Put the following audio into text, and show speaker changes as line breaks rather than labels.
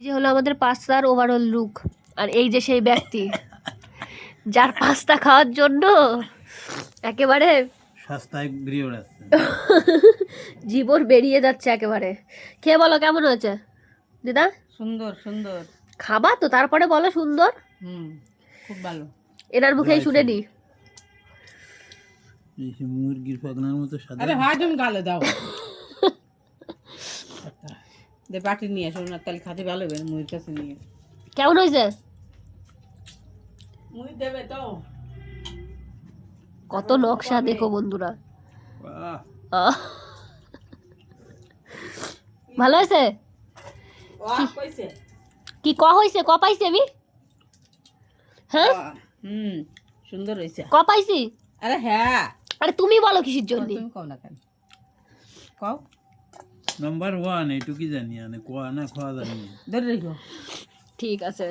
যে হলো আমাদের পাস্তার ওভারঅল লুক। আর এই যে সেই ব্যক্তি যার পাস্তা খাওয়ার জন্য একেবারে জীবন বেরিয়ে যাচ্ছে একেবারে। খেয়ে বলো কেমন হয়েছে দিদা?
সুন্দর সুন্দর।
খাবা তো তারপরে বলো সুন্দর।
খুব ভালো।
এনার মুখেই শুনে নি।
মুরগির পাখনার মতো সাদা।
আরে ভাই তুমি গালে দাও। দে বাটি নিয়ে আসো না, তাহলে খাতে ভালো হবে। মুড়ির কাছে নিয়ে
কেমন হয়েছে?
মুড়ি দেবে তো।
কত নকশা দেখো বন্ধুরা। ভালো হয়েছে? কি ক হয়েছে? ক পাইছি আমি? হ্যাঁ
সুন্দর হয়েছে।
ক পাইছি?
আরে হ্যাঁ।
আরে তুমি বলো কিসের জন্য?
তুমি কও না কেন? কও।
নাম্বার 1 এইটুকুই জানি, কোয়া না খাওয়া জানি।
ধরে রেখো।
ঠিক আছে।